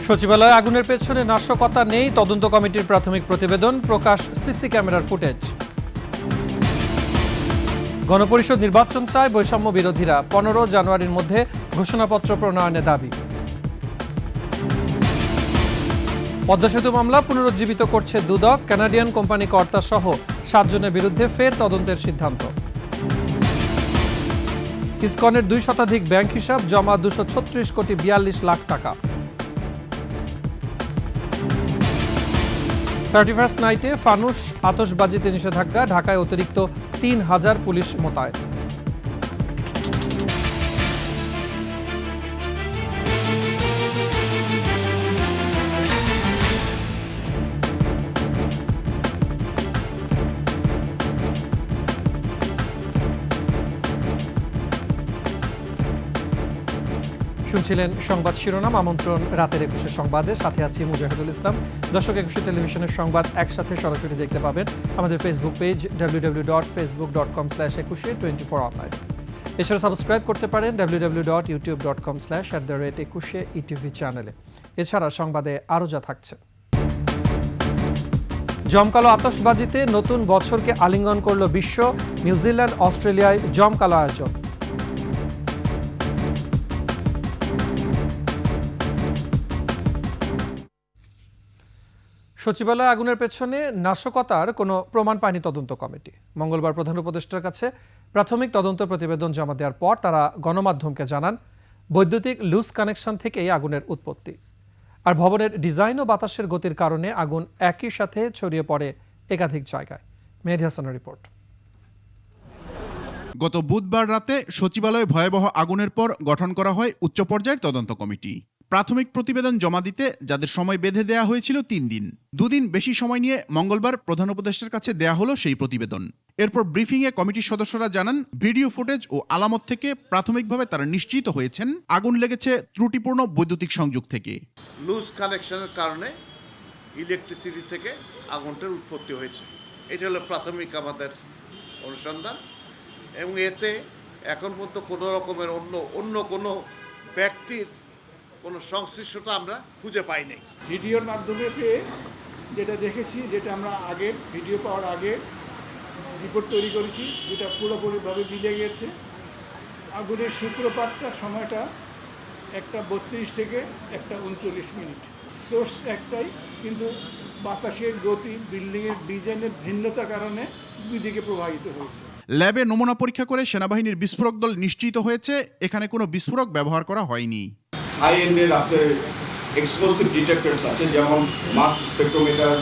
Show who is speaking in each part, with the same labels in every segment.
Speaker 1: সচিবালয়ে আগুনের পেছনে নাশকতা নেই, তদন্ত কমিটির প্রাথমিক প্রতিবেদন প্রকাশ, সিসি ক্যামেরার ফুটেজ। গণপরিষদ নির্বাচন চায় বৈষম্য বিরোধীরা, 15 জানুয়ারির মধ্যে ঘোষণাপত্র প্রণয়নের দাবি। পদ্মা সেতু মামলা পুনরুজ্জীবিত করছে দুদক, কানাডিয়ান কোম্পানি কর্তা সহ 7 জনের বিরুদ্ধে ফের তদন্তের সিদ্ধান্ত। ইসকনের 2 শতাধিক ব্যাংক হিসাব জমা 236 কোটি 42 লাখ টাকা। 31st নাইটে ফানুস আতশবাজিতে নিষেধাজ্ঞা, ঢাকায় অতিরিক্ত 3000 পুলিশ মোতায়েন। শুনছিলেন সংবাদ শিরোনাম। আমন্ত্রণ রাতের 21 সংবাদে, সাথে আছি মুজাহিদুল ইসলাম। দর্শক, 21 টেলিভিশনের সংবাদ একসাথে সরাসরি দেখতে পাবেন আমাদের ফেসবুক পেজ www.facebook.com/21 অনলাইন। এছাড়া সাবস্ক্রাইব করতে পারেন www.youtube.com/21etv চ্যানেলে। এছাড়া সংবাদে আরও যা থাকছে: জমকালো আতশবাজিতে নতুন বছরকে আলিঙ্গন করল বিশ্ব, নিউজিল্যান্ড অস্ট্রেলিয়ায় জমকালো আয়োজন। সচিবালয়ে আগুনের পেছনে নাশকতার কোনো প্রমাণ পায়নি তদন্ত কমিটি। মঙ্গলবার প্রধান উপদেষ্টার কাছে প্রাথমিক তদন্ত প্রতিবেদন জমা দেওয়ার পর তারা গণমাধ্যমকে জানান, বৈদ্যুতিক লুজ কানেকশন থেকেই আগুনের উৎপত্তি। আর ভবনের ডিজাইন ও বাতাসের গতির কারণে আগুন একই সাথে ছড়িয়ে পড়ে একাধিক জায়গায়। মেহেদী হাসানের রিপোর্ট।
Speaker 2: গত বুধবার রাতে সচিবালয়ে ভয়াবহ আগুনের পর গঠন করা হয় উচ্চ পর্যায়ের তদন্ত কমিটি। প্রাথমিক প্রতিবেদন জমা দিতে যাদের সময় বেঁধে দেয়া হয়েছিল 3 দিন, 2 দিন বেশি সময় নিয়ে মঙ্গলবার প্রধান উপদেষ্টার কাছে দেয়া হলো সেই প্রতিবেদন। এরপর ব্রিফিংয়ে কমিটির সদস্যরা জানান, ভিডিও ফুটেজ ও আলামত থেকে প্রাথমিকভাবে তারা নিশ্চিত হয়েছেন আগুন লেগেছে ত্রুটিপূর্ণ বৈদ্যুতিক সংযোগ থেকে।
Speaker 3: লুজ কানেকশনের কারণে ইলেকট্রিসিটি থেকে আগুনটার উৎপত্তি হয়েছে। এটা হলো প্রাথমিক আমাদের অনুসন্ধান, এবং এতে এখন পর্যন্ত কোনো রকমের অন্য কোনো ব্যক্তির কোনো সংশ্লিষ্টতা আমরা খুঁজে পাই নাই।
Speaker 4: ভিডিওর মাধ্যমে পেয়ে যেটা দেখেছি, যেটা আমরা আগে ভিডিও পাওয়ার আগে রিপোর্ট তৈরি করেছি, যেটা পুরোপুরিভাবে মিলে গেছে। আগুনের সূত্রপাতটা সময়টা 1:32 থেকে 1:39 মিনিট। সোর্স একটাই, কিন্তু বাতাসের গতি, বিল্ডিংয়ের ডিজাইনের ভিন্নতার কারণে দুই দিকে প্রবাহিত হয়েছে।
Speaker 2: ল্যাবে নমুনা পরীক্ষা করে সেনাবাহিনীর বিস্ফোরক দল নিশ্চিত হয়েছে এখানে কোনো বিস্ফোরক ব্যবহার করা হয়নি।
Speaker 5: হাই এন্ডের আপনার এক্সপ্লোসিভ ডিটেক্টরস আছে, যেমন মাস স্পেকট্রোমিটার,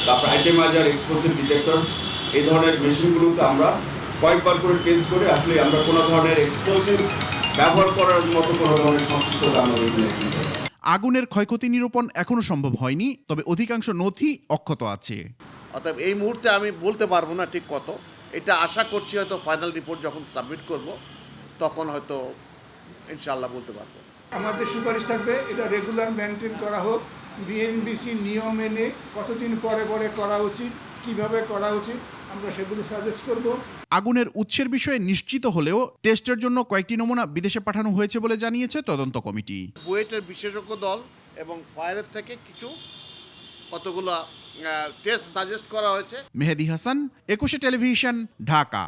Speaker 5: তারপর আইটেমাইজার, এক্সপ্লোসিভ ডিটেক্টর, এই ধরনের মেশিনগুলোতে আমরা কয়েকবার করে টেস্ট করে আসলে আমরা কোনো ধরনের এক্সপ্লোসিভ ব্যবহার করার মতো কোনো ধরনের সংশ্লিষ্টতা আমরা এখানে।
Speaker 2: আগুনের ক্ষয়ক্ষতি নিরূপণ এখনো সম্ভব হয়নি, তবে অধিকাংশ নথি অক্ষত আছে।
Speaker 3: অর্থাৎ এই মুহূর্তে আমি বলতে পারবো না ঠিক কত, এটা আশা করছি হয়তো ফাইনাল রিপোর্ট যখন সাবমিট করব তখন হয়তো ইনশাআল্লাহ বলতে পারবো।
Speaker 4: আমাদের সুপারিশ থাকবে এটা রেগুলার মেনটেন করা হোক, বিএনবিসি নিয়ম মেনে কতদিন পরে পরে করা উচিত, কিভাবে করা উচিত, আমরা সেগুলো সাজেস্ট করব।
Speaker 2: আগুনের উৎসের বিষয়ে নিশ্চিত হলেও টেস্টের জন্য কয়েকটি নমুনা বিদেশে পাঠানো হয়েছে বলে জানিয়েছে তদন্ত কমিটি।
Speaker 3: বুয়েটের বিশেষজ্ঞ দল এবং ফায়ারের থেকে কিছু কতগুলো টেস্ট সাজেস্ট করা হয়েছে।
Speaker 2: মেহেদী হাসান, 21 টেলিভিশন, ঢাকা।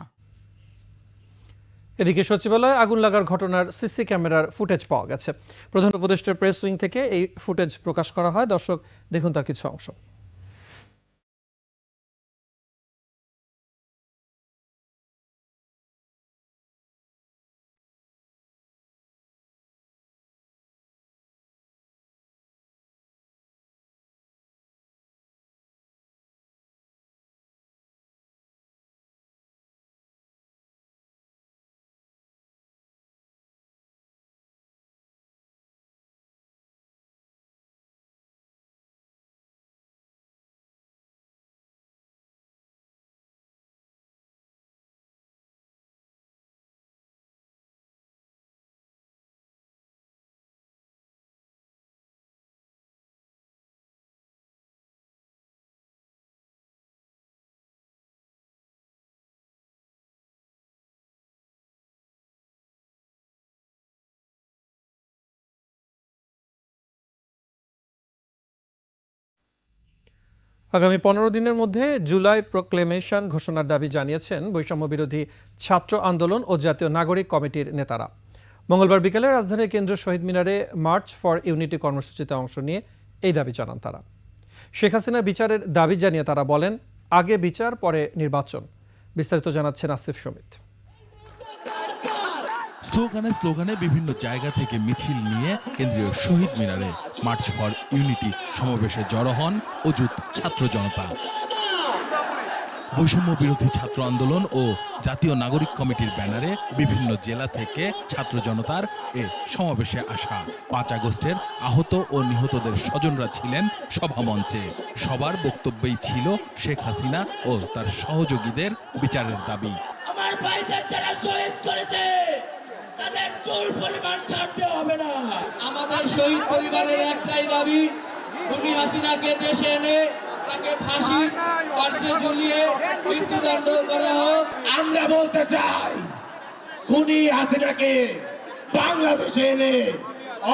Speaker 1: এদিকে সচিবালয়ে আগুন লাগার ঘটনার সিসি ক্যামেরার ফুটেজ পাওয়া গেছে। প্রধান উপদেষ্টার প্রেস উইং থেকে এই ফুটেজ প্রকাশ করা হয়। দর্শক, দেখুন তার কিছু অংশ। আগামী 15 দিনের মধ্যে জুলাই প্রোক্লেমেশন ঘোষণার দাবি জানিয়েছেন বৈষম্য বিরোধী ছাত্র আন্দোলন ও জাতীয় নাগরিক কমিটির নেতারা। মঙ্গলবার বিকেলে রাজধানীর কেন্দ্রীয় শহীদ মিনারে মার্চ ফর ইউনিটি কর্মসূচিতে অংশ নিয়ে এই দাবি জানান তারা। শেখ হাসিনার বিচারের দাবি জানিয়ে তারা বলেন, আগে বিচার পরে নির্বাচন। বিস্তারিত জানাচ্ছেন আসিফ সুমিত।
Speaker 6: স্লোগানে স্লোগানে বিভিন্ন জায়গা থেকে মিছিল নিয়ে কেন্দ্রীয় শহীদ মিনারে মার্চ ফর ইউনিটি সমাবেশে জড়ো হন অযুত ছাত্র জনতা। বৈষম্য বিরোধী ছাত্র আন্দোলন ও জাতীয় নাগরিক কমিটির ব্যানারে বিভিন্ন জেলা থেকে ছাত্র জনতার এ সমাবেশে আসা 5 আগস্টের আহত ও নিহতদের স্বজনরা ছিলেন সভামঞ্চে। সবার বক্তব্যেই ছিল শেখ হাসিনা ও তার সহযোগীদের বিচারের দাবি।
Speaker 7: আমার ভাইদের যারা শহীদ করেছে তাদের চুল পরিমাণ ছাড়তে হবে না। আমাদের শহীদ পরিবারের একটাই দাবি, খুনি হাসিনাকে দেশে এনে তাকে ফাঁসি কার্যে ঝুলিয়ে মৃত্যুদণ্ড করা হোক। আমরা বলতে চাই, খুনি হাসিনাকে বাংলাদেশে এনে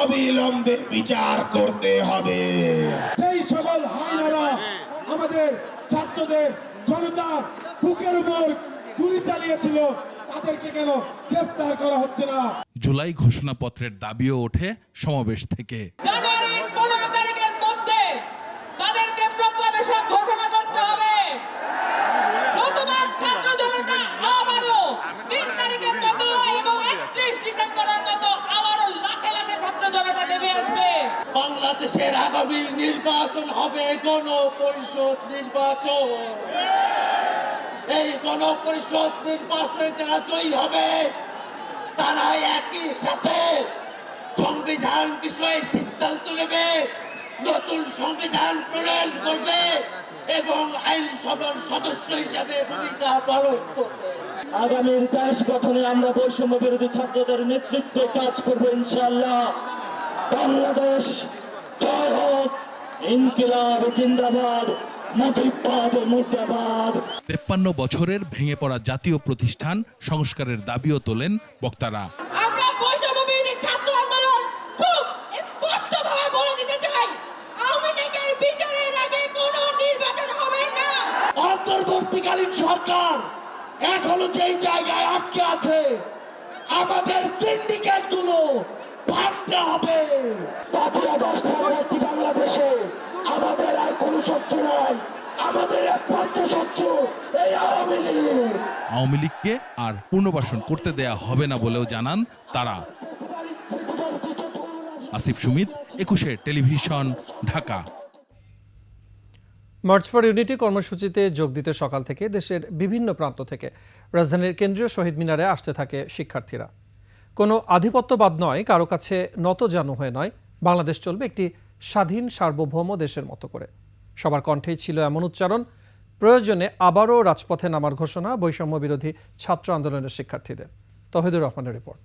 Speaker 7: অবিলম্বে বিচার করতে হবে।
Speaker 8: সেই সকল হায়নারা আমাদের ছাত্রদের জনতার বুকের উপর গুলি চালিয়েছিল, তাদেরকে কেন গ্রেফতার করা হচ্ছে না?
Speaker 6: জুলাই ঘোষণাপত্রের দাবিও ওঠে সমাবেশ থেকে।
Speaker 7: জানুয়ারির 15 তারিখের মধ্যে তাদেরকে প্রোক্লেমেশন ঘোষণা করতে হবে। নতুবা ছাত্র জনতা আবারও 3 তারিখের মতো এবং 31 ডিসেম্বরের মতো আবারও লাখে লাখে ছাত্র জনতা নেমে আসবে। বাংলাদেশের আগামী নির্বাচন হবে গণপরিষদ নির্বাচন। এই গণপরিষদ নির্বাচনে যারা জয়ী হবে তারা একই সাথে সংবিধান বিষয়ে সিদ্ধান্ত নেবে, নতুন সংবিধান প্রণয়ন করবে এবং আইনসভার সদস্য হিসাবে ভূমিকা পালন করবে। আগামীর দেশ গঠনে আমরা বৈষম্য বিরোধী ছাত্রদের নেতৃত্বে কাজ করব ইনশাআল্লাহ। বাংলাদেশ জয় হোক, ইনকিলাব জিন্দাবাদ, মুজিববাদ মুর্দাবাদ।
Speaker 6: 53 বছরের ভেঙে পড়া জাতীয় প্রতিষ্ঠান সংস্কারের দাবিও তোলেন বক্তারা।
Speaker 7: আমরা বৈষম্য বিরোধী ছাত্র আন্দোলন খুব স্পষ্টভাবে বলে দিতে চাই, আওয়ামী লীগের বিচারের আগে কোনো নির্বাচন হবে না। অন্তর্বর্তীকালীন সরকার এখনো যেই জায়গায় আটকে আছে, আমাদের সিন্ডিকেট গুলো ভাঙতে হবে। 5 আগস্ট পরবর্তী বাংলাদেশে আমাদের আর কোনো শত্রু নাই, আমাদের একমাত্র শত্রু এই আওয়ামী লীগ।
Speaker 6: আওয়ামী লীগকে আর পুনর্বাসন করতে দেয়া হবে না বলেও জানান তারা। Asif Sumit, 21 television, Dhaka.
Speaker 1: March for unity কর্মসূচিতে যোগ দিতে সকাল থেকে দেশের বিভিন্ন প্রান্ত থেকে রাজধানীর কেন্দ্রীয় শহীদ মিনারে আসতে থাকে শিক্ষার্থীরা। কোনো আধিপত্যবাদ নয়, কারো কাছে নতজানু হয়ে নয়, বাংলাদেশ চলবে একটি স্বাধীন সার্বভৌম দেশের মতো করে। সবার কণ্ঠেই ছিল এমন উচ্চারণ, প্রয়োজনে আবারও রাজপথে নামার ঘোষণা বৈষম্য বিরোধী ছাত্র আন্দোলনের শিক্ষার্থীদের। তহিদুর রহমানের রিপোর্ট।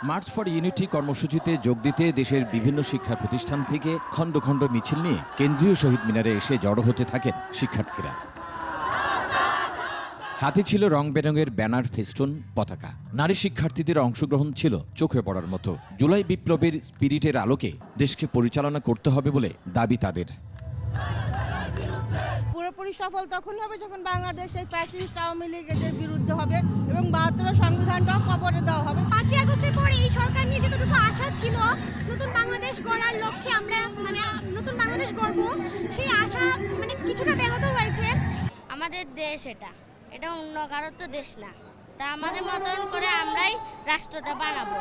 Speaker 9: মার্চ ফর ইউনিটি কর্মসূচিতে যোগ দিতে দেশের বিভিন্ন শিক্ষা প্রতিষ্ঠান থেকে খণ্ড খণ্ড মিছিল নিয়ে কেন্দ্রীয় শহীদ মিনারে এসে জড়ো হতে থাকেন শিক্ষার্থীরা। হাতে ছিল রং বেরঙের ব্যানার, ফেস্টুন, পতাকা। নারী শিক্ষার্থীদের অংশগ্রহণ ছিল চোখে পড়ার মতো। জুলাই বিপ্লবের স্পিরিটের আলোকে দেশকে পরিচালনা করতে হবে বলে দাবি তাদের।
Speaker 10: পুরোপুরি সফল তখন হবে যখন বাংলাদেশ এই ফ্যাসিস্ট আওয়ামী লীগ এদের বিরুদ্ধে হবে এবং 72 সংবিধানটাও কবরে দেওয়া হবে।
Speaker 11: 5 আগস্টের পরে এই সরকার নিয়ে যতটুকু আশা ছিল নতুন বাংলাদেশ গড়ার লক্ষ্যে আমরা নতুন বাংলাদেশ গড়ব, সেই আশা কিছুটা ব্যাহত হয়েছে।
Speaker 12: আমাদের দেশ এটা অন্য কারোর তো দেশ না, তা আমাদের মতন করে আমরাই রাষ্ট্রটা বানাবো।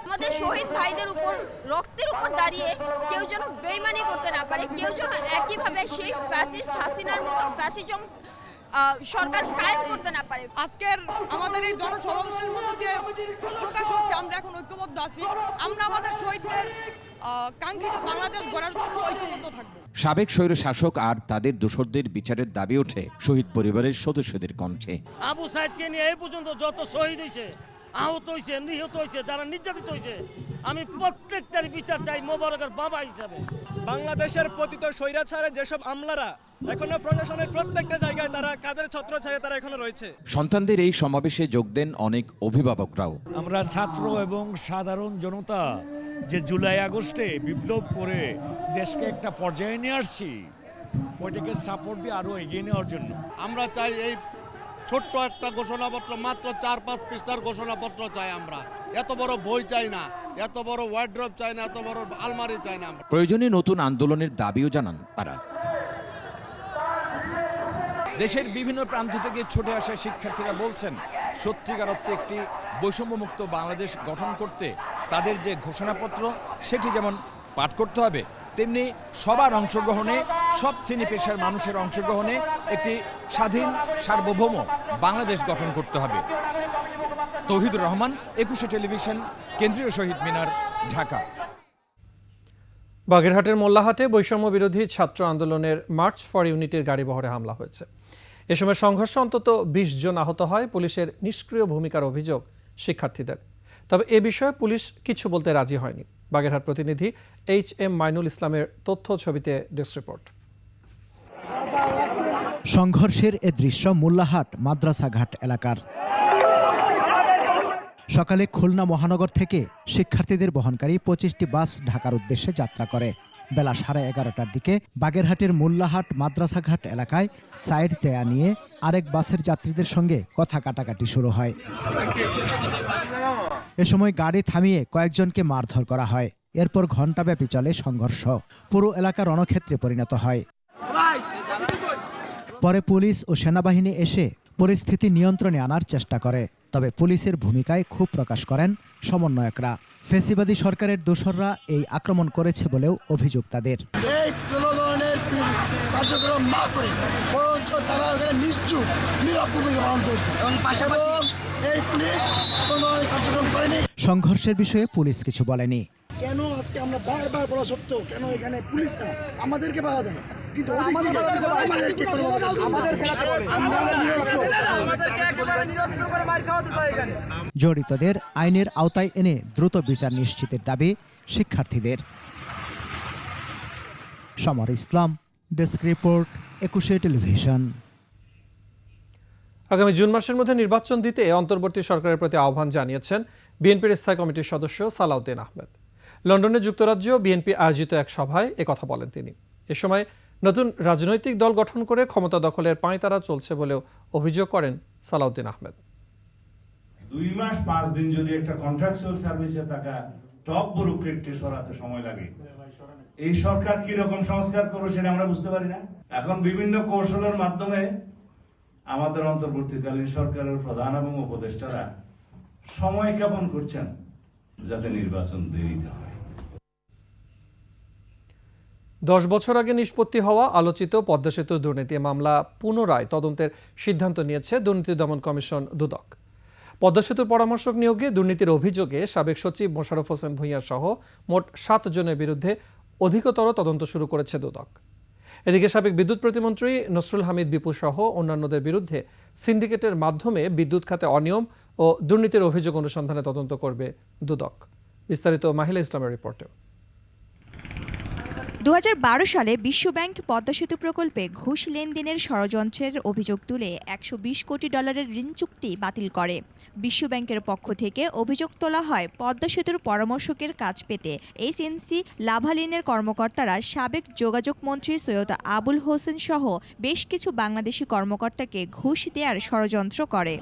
Speaker 10: আমাদের শহীদ ভাইদের উপর রক্তের উপর দাঁড়িয়ে কেউ যেন বেইমানি করতে না পারে, কেউ যেন একইভাবে সেই ফ্যাসিস্ট হাসিনার মতো ফ্যাসিজম সরকার কায়েম করতে না পারে।
Speaker 11: আজকের আমাদের এই জনসমাবেশের মধ্য দিয়ে প্রকাশ হচ্ছে আমরা এখন ঐক্যবদ্ধ আছি। আমরা আমাদের শহীদদের কাঙ্ক্ষিত বাংলাদেশ গড়ার জন্য ঐক্যবদ্ধ থাকবো।
Speaker 9: সাবেক স্বৈর শাসক আর তাদের দোসরদের বিচারের দাবি ওঠে শহীদ পরিবারের সদস্যদের কণ্ঠে।
Speaker 13: আবু সাইদকে নিয়ে এই পর্যন্ত যত শহীদ হয়েছে, আহত হয়েছে, নিহত হয়েছে, যারা নির্যাতিত হয়েছে, আমি প্রত্যেকটার বিচার চাই মোবারকের বাবা হিসাবে।
Speaker 14: বাংলাদেশের পতিত স্বৈরাচারে যেসব আমলারা এখনো প্রশাসনের প্রত্যেকটা জায়গায় তারা কাদের ছত্র ছায়া তারা এখনো রয়েছে।
Speaker 9: সন্তানদের এই সমাবেশে যোগ দেন অনেক অভিভাবকরাও।
Speaker 13: আমরা ছাত্র এবং সাধারণ জনতা
Speaker 15: যে জুলাই আগস্টে বিপ্লব করে দেশকে একটা পর্যায়ে নিয়ে আসছি, ওইটাকে সাপোর্ট দিয়ে আরও এগিয়ে নেওয়ার জন্য
Speaker 16: আমরা চাই এই ছোট্ট একটা ঘোষণাপত্র, মাত্র 4-5 পৃষ্ঠার ঘোষণাপত্র চাই আমরা। এত বড় বই চাই না, এত বড় ওয়ার্ড্রপ চাই না, এত বড় আলমারি চাই না।
Speaker 9: প্রয়োজনে নতুন আন্দোলনের দাবিও জানান তারা।
Speaker 17: দেশের বিভিন্ন প্রান্ত থেকে ছুটে আসা শিক্ষার্থীরা বলছেন, সত্যিকার অর্থে একটি বৈষম্যমুক্ত বাংলাদেশ গঠন করতে তাদের যে ঘোষণাপত্র সেটি যেমন পাঠ করতে হবে, তেমনি সবার অংশগ্রহণে, সব শ্রেণী পেশার মানুষের অংশগ্রহণে একটি স্বাধীন সার্বভৌম বাংলাদেশ গঠন করতে হবে। তৌহিদুর রহমান, 21 টেলিভিশন, কেন্দ্রীয় শহীদ মিনার, ঢাকা।
Speaker 1: বাগেরহাটের মোল্লাহাটে বৈষম্য বিরোধী ছাত্র আন্দোলনের মার্চ ফর ইউনিটির গাড়িবহরে হামলা হয়েছে। এ সময় সংঘর্ষে অন্তত 20 জন আহত হয়। পুলিশের নিষ্ক্রিয় ভূমিকার অভিযোগ শিক্ষার্থীদের। তবে এ বিষয়ে পুলিশ কিছু বলতে রাজি হয়নি। বাগেরহাট প্রতিনিধি HM মাইনুল ইসলামের তথ্য ছবিতে ডেস্ক রিপোর্ট।
Speaker 18: সংঘর্ষের এ দৃশ্য মোল্লাহাট মাদ্রাসাঘাট এলাকার। সকালে খুলনা মহানগর থেকে শিক্ষার্থীদের বহনকারী 25টি বাস ঢাকার উদ্দেশ্যে যাত্রা করে। বেলা 11:30টার দিকে বাগেরহাটের মোল্লাহাট মাদ্রাসাঘাট এলাকায় সাইড দেয়া নিয়ে আরেক বাসের যাত্রীদের সঙ্গে কথা কাটাকাটি শুরু হয়। এ সময় গাড়ি থামিয়ে কয়েকজনকে মারধর করা হয়। এরপর ঘণ্টাব্যাপী চলে সংঘর্ষ। পুরো এলাকা রণক্ষেত্রে পরিণত হয়। পরে পুলিশ ও সেনাবাহিনী এসে পরিস্থিতি নিয়ন্ত্রণে আনার চেষ্টা করে। তবে পুলিশের ভূমিকায় ক্ষোভ প্রকাশ করেন সমন্বয়করা। ফ্যাসিবাদী সরকারের দোসররা এই আক্রমণ করেছে বলেও অভিযোগ তাদের।
Speaker 19: এই কোনো ধরনের কার্যক্রম না করে বরঞ্চ তারা এখানে নিশ্চুপ নীরব ভূমিকা পালন করছে এবং পাশাপাশি এই পুলিশ কোনো ধরনের কার্যক্রম করেনি।
Speaker 18: সংঘর্ষের বিষয়ে পুলিশ কিছু বলেনি।
Speaker 19: কেন আজকে আমরা বারবার বলা সত্ত্বেও কেন এখানে পুলিশরা আমাদেরকে বাধা দেয়, কিন্তু আমাদেরকে
Speaker 18: জড়িতদের আইনের আওতায় এনে দ্রুত বিচার নিশ্চিতের দাবি শিক্ষার্থীদের। সমর ইসলাম, ডেস্ক রিপোর্ট, 21 টেলিভিশন।
Speaker 1: আগামী জুন মাসের মধ্যে নির্বাচন দিতে অন্তর্বর্তী সরকারের প্রতি আহ্বান জানিয়েছেন বিএনপির স্থায়ী কমিটির সদস্য সালাউদ্দিন আহমেদ। লন্ডনে যুক্তরাজ্য বিএনপি আয়োজিত এক সভায় একথা বলেন তিনি। এ সময় নতুন রাজনৈতিক দল গঠন করে ক্ষমতা দখলের পাঁয়তারা চলছে বলেও অভিযোগ করেন সালাউদ্দিন আহমেদ।
Speaker 20: 2 মাস 5 দিন যদি একটা কন্ট্রাকচুয়াল সার্ভিসে থাকা টপ ব্যুরোক্রেটকে সরাতে সময় লাগে, এই সরকার কি রকম সংস্কার করবে সেটা আমরা বুঝতে পারি না। এখন বিভিন্ন কৌশলের মাধ্যমে আমাদের অন্তর্বর্তীকালীন সরকারের প্রধান এবং উপদেষ্টারা সময় জ্ঞাপন করছেন যাতে নির্বাচন দেরিতে হয়।
Speaker 1: 10 বছর আগে নিষ্পত্তি হওয়া আলোচিত পদ্মা সেতু দুর্নীতি মামলা পুনরায় তদন্তের সিদ্ধান্ত নিয়েছে দুর্নীতি দমন কমিশন দুদক। পদ্মা সেতুর পরামর্শক নিয়োগে দুর্নীতির অভিযোগে সাবেক সচিব মোশাররফ হোসেন ভূঁইয়া সহ মোট 7 জনের বিরুদ্ধে অধিকতর তদন্ত শুরু করেছে দুদক। এদিকে সাবেক বিদ্যুৎ প্রতিমন্ত্রী নসরুল হামিদ বিপু সহ অন্যান্যদের বিরুদ্ধে সিন্ডিকেটের মাধ্যমে বিদ্যুৎ খাতে অনিয়ম ও দুর্নীতির অভিযোগ অনুসন্ধানে তদন্ত করবে দুদক। বিস্তারিত মাহিলা ইসলামের রিপোর্টে।
Speaker 21: 2012 সালে বিশ্বব্যাংক পদ্মা সেতু প্রকল্পে ঘুষ লেনদেনের ষড়যন্ত্রের অভিযোগ তুলে $120 কোটি ঋণ চুক্তি বাতিল করে। বিশ্বব্যাংকের পক্ষ থেকে অভিযোগ তোলা হয় পদ্মা সেতুর পরামর্শকের কাজ পেতে এসএনসি লাভালিনের কর্মকর্তারা সাবেক যোগাযোগ মন্ত্রী সৈয়দ আবুল হোসেন সহ বেশ কিছু বাংলাদেশি কর্মকর্তাকে ঘুষ দেওয়ার ষড়যন্ত্র করে।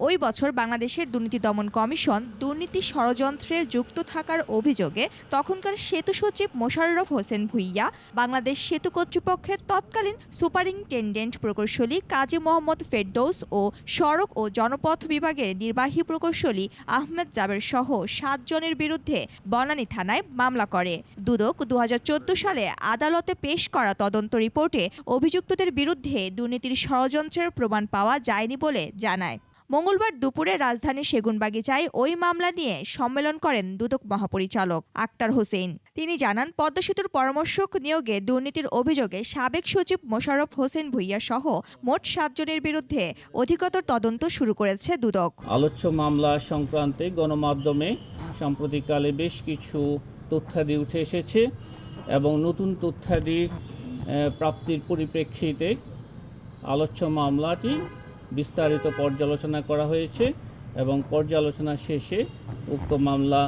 Speaker 21: ওই বছর বাংলাদেশের দুর্নীতি দমন কমিশন দুর্নীতি ষড়যন্ত্রে যুক্ত থাকার অভিযোগে তখনকার সেতু সচিব মোশাররফ হোসেন ভূঁইয়া, বাংলাদেশ সেতু কর্তৃপক্ষের তৎকালীন সুপারিনটেনডেন্ট প্রকৌশলী কাজী মোহাম্মদ ফেরদৌস ও সড়ক ও জনপথ বিভাগের নির্বাহী প্রকৌশলী আহমেদ জাবের সহ 7 জনের বিরুদ্ধে বনানী থানায় মামলা করে। দুদক 2014 সালে আদালতে পেশ করা তদন্ত রিপোর্টে অভিযুক্তদের বিরুদ্ধে দুর্নীতির ষড়যন্ত্রের প্রমাণ পাওয়া যায়নি বলে জানায়। মঙ্গলবার দুপুরে রাজধানীর সেগুনবাগিচায় ওই মামলা নিয়ে সম্মেলন করেন দুদক মহাপরিচালক আক্তার হোসেন। তিনি জানান, পদ্মা সেতুর পরামর্শক নিয়োগে দুর্নীতির অভিযোগে সাবেক সচিব মোশাররফ হোসেন ভূঁইয়া সহ মোট 7 জনের বিরুদ্ধে অধিকতর তদন্ত শুরু করেছে দুদক।
Speaker 22: আলোচ্য মামলা সংক্রান্তে গণমাধ্যমে সাম্প্রতিককালে বেশ কিছু তথ্যাদি উঠে এসেছে এবং নতুন তথ্যাদি প্রাপ্তির পরিপ্রেক্ষিতে আলোচ্য মামলাটি বিস্তারিত পর্যালোচনা করা হয়েছে এবং পর্যালোচনা শেষে উক্ত মামলা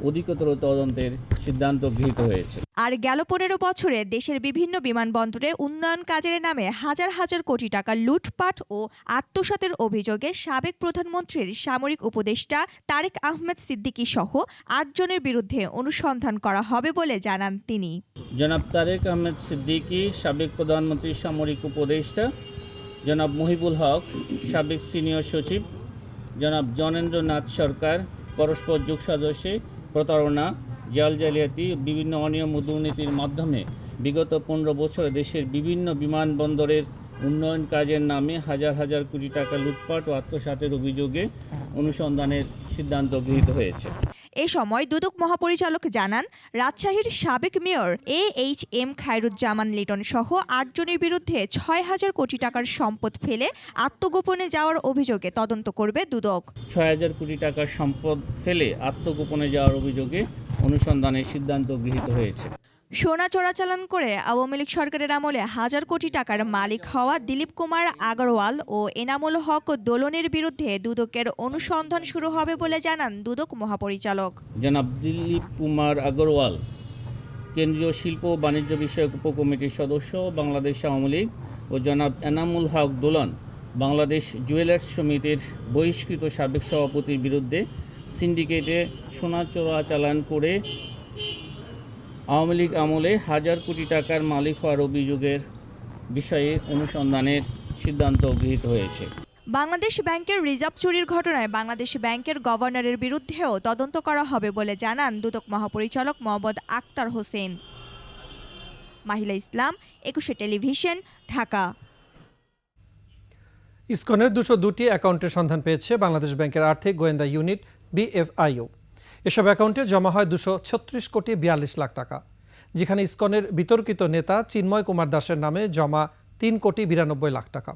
Speaker 22: অধিকতর তদন্তের সিদ্ধান্ত গৃহীত হয়েছে।
Speaker 21: আর গেল 15 বছরে দেশের বিভিন্ন বিমানবন্দরে উন্নয়ন কাজের নামে হাজার হাজার কোটি টাকা লুটপাট ও আত্মসাতের অভিযোগে সাবেক প্রধানমন্ত্রীর সামরিক উপদেষ্টা তারেক আহমেদ সিদ্দিকী সহ 8 জনের বিরুদ্ধে অনুসন্ধান করা হবে বলে জানান তিনি।
Speaker 22: জনাব তারেক আহমেদ সিদ্দিকী, সাবেক প্রধানমন্ত্রীর সামরিক উপদেষ্টা, জনাব মহিবুল হক, সাবেক সিনিয়র সচিব, জনাব জ্ঞানেন্দ্রনাথ সরকার, পরস্পর যোগ সদস্যে প্রতারণা, জাল জালিয়াতি, বিভিন্ন অনিয়ম ও দুর্নীতির মাধ্যমে বিগত 15 বছরে দেশের বিভিন্ন বিমানবন্দরের উন্নয়ন কাজের নামে হাজার হাজার কোটি টাকা লুটপাট ও আত্মসাতের অভিযোগে অনুসন্ধানের সিদ্ধান্ত গৃহীত হয়েছে।
Speaker 21: এ সময় দুদক মহাপরিচালক জানান, রাজশাহীর সাবেক মেয়র AHM খায়রুজ্জামান লিটন সহ 8 জনের বিরুদ্ধে 6,000 কোটি টাকার সম্পদ ফেলে আত্মগোপনে যাওয়ার অভিযোগে তদন্ত করবে দুদক।
Speaker 22: 6,000 কোটি টাকার সম্পদ ফেলে আত্মগোপনে যাওয়ার অভিযোগে অনুসন্ধানের সিদ্ধান্ত গৃহীত হয়েছে।
Speaker 21: সোনা চোরাচালান করে আওয়ামী লীগ সরকারের আমলে হাজার কোটি টাকার মালিক হওয়া দিলীপ কুমার আগরওয়াল ও এনামুল হক দোলনের বিরুদ্ধে দুদকের অনুসন্ধান শুরু হবে বলে জানান দুদক মহাপরিচালক।
Speaker 22: জনাব দিলীপ কুমার আগরওয়াল কেন্দ্রীয় শিল্প ও বাণিজ্য বিষয়ক উপকমিটির সদস্য বাংলাদেশ আওয়ামী লীগ ও জনাব এনামুল হক দোলন বাংলাদেশ জুয়েলার্স সমিতির বহিষ্কৃত সাবেক সভাপতির বিরুদ্ধে সিন্ডিকেটে সোনা চোরাচালান করে আওয়ামী লীগ আমলে হাজার কোটি টাকার মালিক হওয়ার অভিযোগের বিষয়ে অনুসন্ধানের সিদ্ধান্ত গৃহীত হয়েছে।
Speaker 21: বাংলাদেশ ব্যাংকের রিজার্ভ চুরির ঘটনায় বাংলাদেশ ব্যাংকের গভর্নরের বিরুদ্ধেও তদন্ত করা হবে বলে জানান দুদক মহাপরিচালক মোহাম্মদ আক্তার হোসেন। মাহিলা ইসলাম, 21 টেলিভিশন, ঢাকা।
Speaker 1: ইসকনের 202টি অ্যাকাউন্টের সন্ধান পেয়েছে বাংলাদেশ ব্যাংকের আর্থিক গোয়েন্দা ইউনিট BFIO। এসব অ্যাকাউন্টে জমা হয় 236 কোটি 42 লাখ টাকা, যেখানে ইসকনের বিতর্কিত নেতা চিন্ময় কুমার দাসের নামে জমা 3 কোটি 92 লাখ টাকা।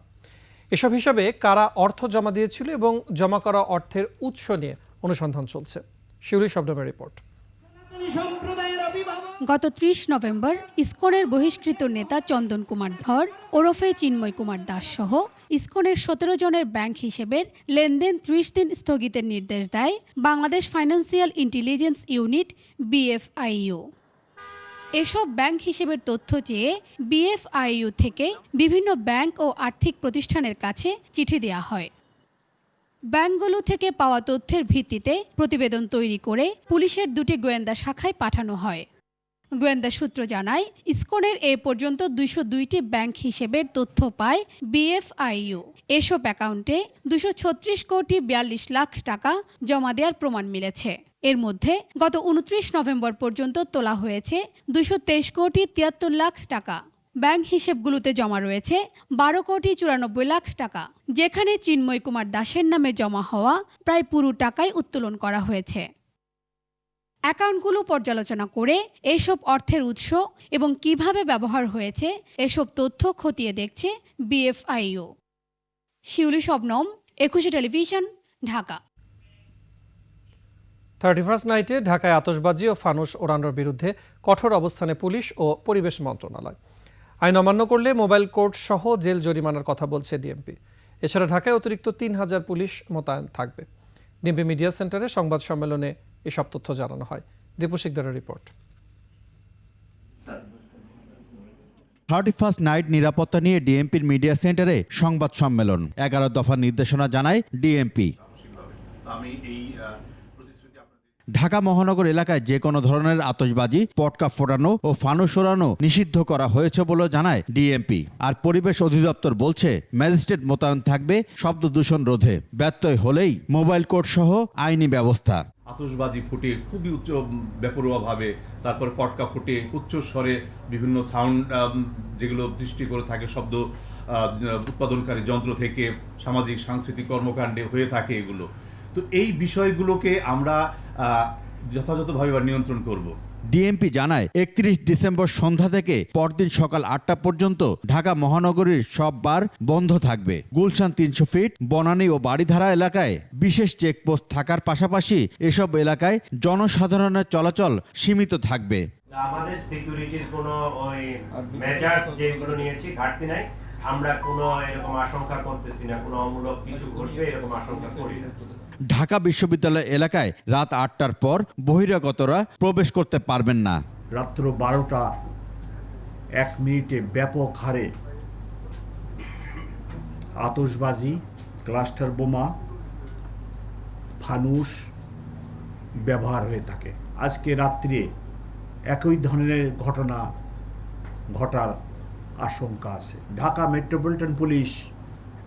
Speaker 1: এসব হিসাবে কারা অর্থ জমা দিয়েছিল এবং জমা করা অর্থের উৎস নিয়ে অনুসন্ধান চলছে। শিউলি শব্দমের রিপোর্ট।
Speaker 4: গত 30 নভেম্বর ইসকনের বহিষ্কৃত নেতা চন্দন কুমার ধর ওরফে চিন্ময় কুমার দাস সহ ইসকনের 17 জনের ব্যাংক হিসেবের লেনদেন 30 দিন স্থগিতের নির্দেশ দেয় Bangladesh financial intelligence unit BFIO। এসব ব্যাংক হিসেবের তথ্য চেয়ে BFIO থেকে বিভিন্ন ব্যাংক ও আর্থিক প্রতিষ্ঠানের কাছে চিঠি দেওয়া হয়। ব্যাংকগুলো থেকে পাওয়া তথ্যের ভিত্তিতে প্রতিবেদন তৈরি করে পুলিশের 2টি গোয়েন্দা শাখায় পাঠানো হয়। গোয়েন্দা সূত্র জানায়, ইসকনের এ পর্যন্ত 202টি ব্যাংক হিসেবের তথ্য পায় BFIO। এসব অ্যাকাউন্টে 236 কোটি 42 লাখ টাকা জমা দেওয়ার প্রমাণ মিলেছে। এর মধ্যে গত 29 নভেম্বর পর্যন্ত তোলা হয়েছে 223 কোটি 73 লাখ টাকা। ব্যাংক হিসেবগুলোতে জমা রয়েছে 12 কোটি 94 লাখ টাকা, যেখানে চিন্ময় কুমার দাসের নামে জমা হওয়া প্রায় পুরো টাকাই উত্তোলন করা হয়েছে। অ্যাকাউন্টগুলো পর্যালোচনা করে এসব অর্থের উৎস এবং কিভাবে ব্যবহার হয়েছে এসব তথ্য খতিয়ে দেখছে BFIO। শিউলি শবনম, 21 টেলিভিশন, ঢাকা।
Speaker 1: 31st নাইটে ঢাকায় আতশবাজি ও ফানুস ওড়ানোর বিরুদ্ধে কঠোর অবস্থানে পুলিশ ও পরিবেশ মন্ত্রণালয়। আইন অমান্য করলে মোবাইল কোর্ট সহ জেল জরিমানার কথা বলছে ডিএমপি। এছাড়া ঢাকায় অতিরিক্ত 3000 পুলিশ মোতায়েন থাকবে। ডিএমপি মিডিয়া সেন্টারে সংবাদ সম্মেলনে এসব তথ্য জানানো হয়। দীপু শিকদারের রিপোর্ট।
Speaker 5: 31st নাইট নিরাপত্তা নিয়ে ডিএমপির মিডিয়া সেন্টারে সংবাদ সম্মেলন। 11 দফা নির্দেশনা জানায় ডিএমপি। ঢাকা মহানগর এলাকায় যে কোনো ধরনের আতশবাজি, পটকা ফোটানো ও ফানুস ওড়ানো নিষিদ্ধ করা হয়েছে বলে জানায় ডিএমপি। আর পরিবেশ অধিদপ্তর বলছে ম্যাজিস্ট্রেট মোতায়েন থাকবে শব্দ দূষণ রোধে। ব্যত্যয় হলেই মোবাইল কোর্ট সহ আইনি ব্যবস্থা।
Speaker 23: আতশবাজি ফুটে খুবই উচ্চ বেপরোয়াভাবে, তারপর পটকা ফুটে উচ্চ স্বরে বিভিন্ন সাউন্ড যেগুলো সৃষ্টি করে থাকে শব্দ উৎপাদনকারী যন্ত্র থেকে সামাজিক সাংস্কৃতিক কর্মকাণ্ডে হয়ে থাকে এগুলো। তো এই বিষয়গুলোকে আমরা যথাযথভাবে নিয়ন্ত্রণ করব।
Speaker 5: ডিএমপি জানায় 31 ডিসেম্বর সন্ধ্যা থেকে পরদিন সকাল 8টা পর্যন্ত ঢাকা মহানগরীর সব বার বন্ধ থাকবে। গুলশান 300 ফিট, বনানী ও বাড়িধারা এলাকায় বিশেষ চেকপোস্ট থাকার পাশাপাশি এসব এলাকায় জনসাধারণের চলাচল সীমিত থাকবে।
Speaker 24: আমাদের সিকিউরিটির কোনো ওই মেজার্স যেগুলো নিয়েছি ঘাটতি নাই, আমরা কোনো এরকম আশঙ্কা করতেছি না, কোনো অমূলক কিছু ঘটবে এরকম আশঙ্কা করি না।
Speaker 5: ঢাকা বিশ্ববিদ্যালয় এলাকায় রাত 8টার পর বহিরাগতরা প্রবেশ করতে পারবেন না।
Speaker 15: রাত্র 12টা 1 মিনিটে ব্যাপক হারে আতশবাজি, ক্লাস্টার বোমা, ফানুস ব্যবহার হয়ে থাকে। আজকে রাত্রে একই ধরনের ঘটনা ঘটার আশঙ্কা আছে। ঢাকা মেট্রোপলিটন পুলিশ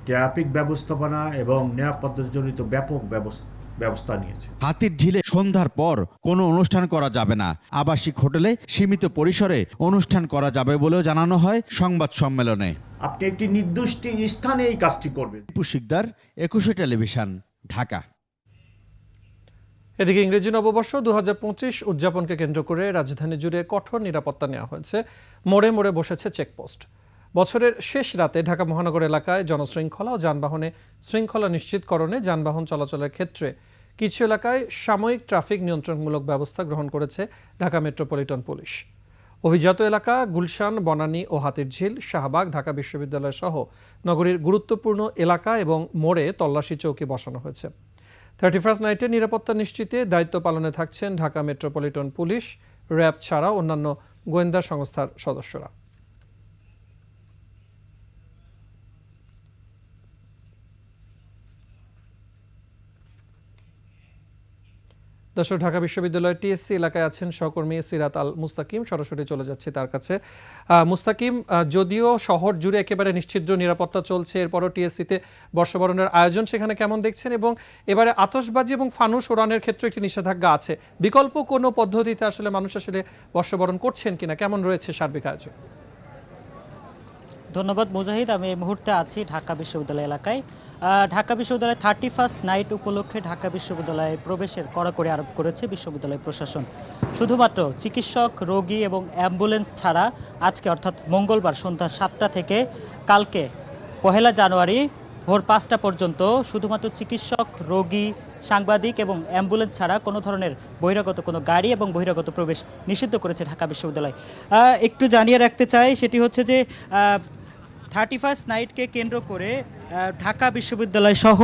Speaker 15: ট্রাফিক ব্যবস্থাপনা এবং নিরাপত্তাজনিত ব্যাপক ব্যবস্থা নিয়েছে।
Speaker 5: হাতির ঝিলে সন্ধ্যার পর কোনো অনুষ্ঠান করা যাবে না। আবাসিক হোটেলে সীমিত পরিসরে অনুষ্ঠান করা যাবে বলেও জানানো হয় সংবাদ সম্মেলনে।
Speaker 15: আপনি একটি নির্দিষ্ট স্থানে এই কাজটি করবেন।
Speaker 5: টিপু শিকদার, 21 টেলিভিশন, ঢাকা।
Speaker 1: এদিকে ইংরেজি নববর্ষ 2025 উদযাপনকে কেন্দ্র করে রাজধানী জুড়ে কঠোর নিরাপত্তা নেওয়া হয়েছে। মোড়ে মোড়ে বসেছে চেকপোস্ট। বছরের শেষ রাতে ঢাকা মহানগর এলাকায় জনশৃঙ্খলা ও যানবাহনে শৃঙ্খলা নিশ্চিতকরণে যানবাহন চলাচলের ক্ষেত্রে কিছু এলাকায় সাময়িক ট্রাফিক নিয়ন্ত্রণমূলক ব্যবস্থা গ্রহণ করেছে ঢাকা মেট্রোপলিটন পুলিশ। অভিজাত এলাকা গুলশান, বনানী ও হাতিরঝিল, শাহবাগ, ঢাকা বিশ্ববিদ্যালয় সহ নগরীর গুরুত্বপূর্ণ এলাকা এবং মোড়ে তল্লাশি চৌকি বসানো হয়েছে। 31st নাইটের নিরাপত্তা নিশ্চিতে দায়িত্ব পালনে থাকছেন ঢাকা মেট্রোপলিটন পুলিশ, র্যাব ছাড়াও অন্যান্য গোয়েন্দা সংস্থার সদস্যরা। দর্শক, ঢাকা বিশ্ববিদ্যালয়ের টিএসসি এলাকায় আছেন সহকর্মী সিরাত আল মুস্তাকিম। সরাসরি চলে যাচ্ছে তার কাছে। মুস্তাকিম, যদিও শহর জুড়ে একেবারে নিশ্ছিদ্র নিরাপত্তা চলছে, এরপরও টিএসসিতে বর্ষবরণের আয়োজন সেখানে কেমন দেখছেন? এবং এবারে আতশবাজি এবং ফানুস ওড়ানের ক্ষেত্রে একটি নিষেধাজ্ঞা আছে, বিকল্প কোনো পদ্ধতিতে আসলে মানুষ আসলে বর্ষবরণ করছেন কিনা, কেমন রয়েছে সার্বিক আয়োজন?
Speaker 2: ধন্যবাদ মুজাহিদ। আমি এই মুহূর্তে আছি ঢাকা বিশ্ববিদ্যালয় এলাকায়। ঢাকা বিশ্ববিদ্যালয় 31st নাইট উপলক্ষে ঢাকা বিশ্ববিদ্যালয়ে প্রবেশের কড়াকড়ি আরোপ করেছে বিশ্ববিদ্যালয় প্রশাসন। শুধুমাত্র চিকিৎসক, রোগী এবং অ্যাম্বুলেন্স ছাড়া আজকে অর্থাৎ মঙ্গলবার সন্ধ্যা 7টা থেকে কালকে 1 জানুয়ারি ভোর 5টা পর্যন্ত শুধুমাত্র চিকিৎসক, রোগী, সাংবাদিক এবং অ্যাম্বুলেন্স ছাড়া কোনো ধরনের বহিরাগত কোনো গাড়ি এবং বহিরাগত প্রবেশ নিষিদ্ধ করেছে ঢাকা বিশ্ববিদ্যালয়। একটু জানিয়ে রাখতে চাই, সেটি হচ্ছে যে 31st নাইটকে কেন্দ্র করে ঢাকা বিশ্ববিদ্যালয় সহ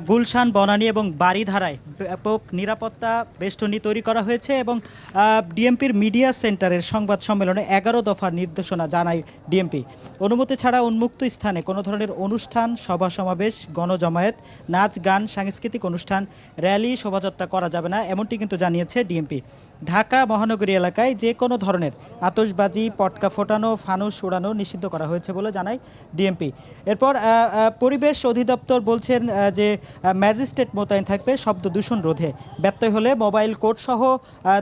Speaker 2: গুলশান, বনানী এবং বারিধারায় ব্যাপক নিরাপত্তা বেষ্টনী তৈরি করা হয়েছে এবং ডিএমপির মিডিয়া সেন্টারের সংবাদ সম্মেলনে 11 দফার নির্দেশনা জানায় ডিএমপি। অনুমতি ছাড়া উন্মুক্ত স্থানে কোনো ধরনের অনুষ্ঠান, সভা সমাবেশ, গণজমায়েত, নাচ গান, সাংস্কৃতিক অনুষ্ঠান, র্যালি, শোভাযাত্রা করা যাবে না, এমনটি কিন্তু জানিয়েছে ডিএমপি। ঢাকা মহানগরী এলাকায় যে কোনো ধরনের আতশবাজি, পটকা ফোটানো, ফানুস উড়ানো নিষিদ্ধ করা হয়েছে বলে জানায় ডিএমপি। এরপর পরিবেশ অধিদপ্তর বলছেন যে ম্যাজিস্ট্রেট মোতায়েন থাকবে শব্দ দূষণ রোধে। ব্যত্যয় হলে মোবাইল কোর্ট সহ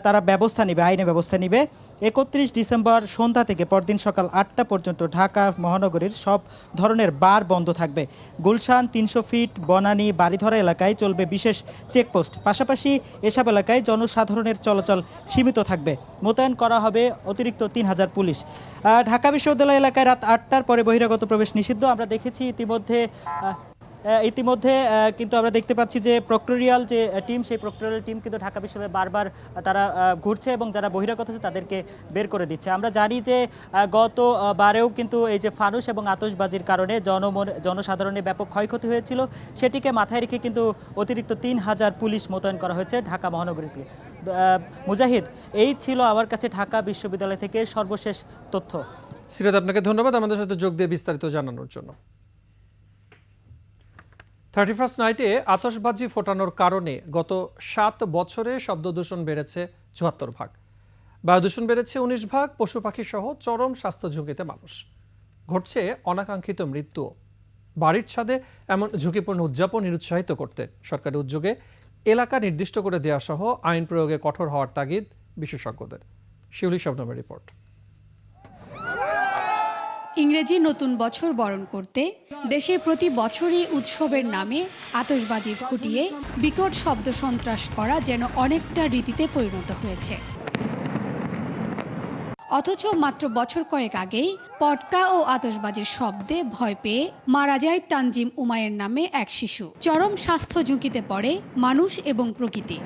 Speaker 2: তারা ব্যবস্থা নেবে, আইনে ব্যবস্থা নেবে। 31 ডিসেম্বর সন্ধ্যা থেকে পরদিন সকাল 8টা পর্যন্ত ঢাকা মহানগরীর সব ধরনের বার বন্ধ থাকবে। গুলশান, 300 ফিট, বনানী, বাড়িধরা এলাকায় চলবে বিশেষ চেকপোস্ট। পাশাপাশি এসব এলাকায় জনসাধারণের চলাচল সীমিত থাকবে। মোতায়েন করা হবে অতিরিক্ত 3000 পুলিশ। ঢাকা বিশ্ববিদ্যালয় এলাকায় রাত 8টার পরে বহিরাগত প্রবেশ নিষিদ্ধ। আমরা দেখেছি ইতিমধ্যে কিন্তু আমরা দেখতে পাচ্ছি যে প্রক্টোরিয়াল যে টিম, সেই প্রক্টোরিয়াল টিম কিন্তু ঢাকা বিশ্ববিদ্যালয়ে বারবার তারা ঘুরছে এবং যারা বহিরাগত আছে তাদেরকে বের করে দিচ্ছে। আমরা জানি যে গতবারেও কিন্তু এই যে ফানুস এবং আতশবাজির কারণে জনসাধারণের ব্যাপক ক্ষয়ক্ষতি হয়েছিল, সেটিকে মাথায় রেখে কিন্তু অতিরিক্ত 3000 পুলিশ মোতায়েন করা হয়েছে ঢাকা মহানগরীতে। মুজাহিদ, এই ছিল আমার কাছে ঢাকা বিশ্ববিদ্যালয় থেকে সর্বশেষ তথ্য।
Speaker 1: সিরাত, আপনাকে ধন্যবাদ আমাদের সাথে যোগ দিয়ে বিস্তারিত জানানোর জন্য। 31st নাইটে আতশবাজি ফোটানোর কারণে গত 7 বছরে শব্দদূষণ বেড়েছে 74 ভাগ, বায়ুদূষণ বেড়েছে 19 ভাগ, পশু পাখি সহ চরম স্বাস্থ্য ঝুঁকিতে মানুষ। ঘটছে অনাকাঙ্ক্ষিত মৃত্যু। বাড়ির ছাদে এমন ঝুঁকিপূর্ণ উদযাপন নিরুৎসাহিত করতে সরকারি উদ্যোগে এলাকা নির্দিষ্ট করে দেওয়া সহ আইন প্রয়োগে কঠোর হওয়ার তাগিদ বিশেষজ্ঞদের। শিউলি শবনমের রিপোর্ট।
Speaker 4: ইংরেজি নতুন বছর বরণ করতে দেশে প্রতি বছরই উৎসবের নামে আতশবাজি ফুটিয়ে বিকট শব্দ সন্ত্রাস করা যেন অনেকটা রীতিতে পরিণত হয়েছে। অথচ মাত্র বছর কয়েক আগেই পটকা ও আতশবাজির শব্দে ভয় পেয়ে মারা যায় তানজিম উমায়ের নামে এক শিশু। চরম স্বাস্থ্য ঝুঁকিতে পড়ে মানুষ এবং প্রকৃতি।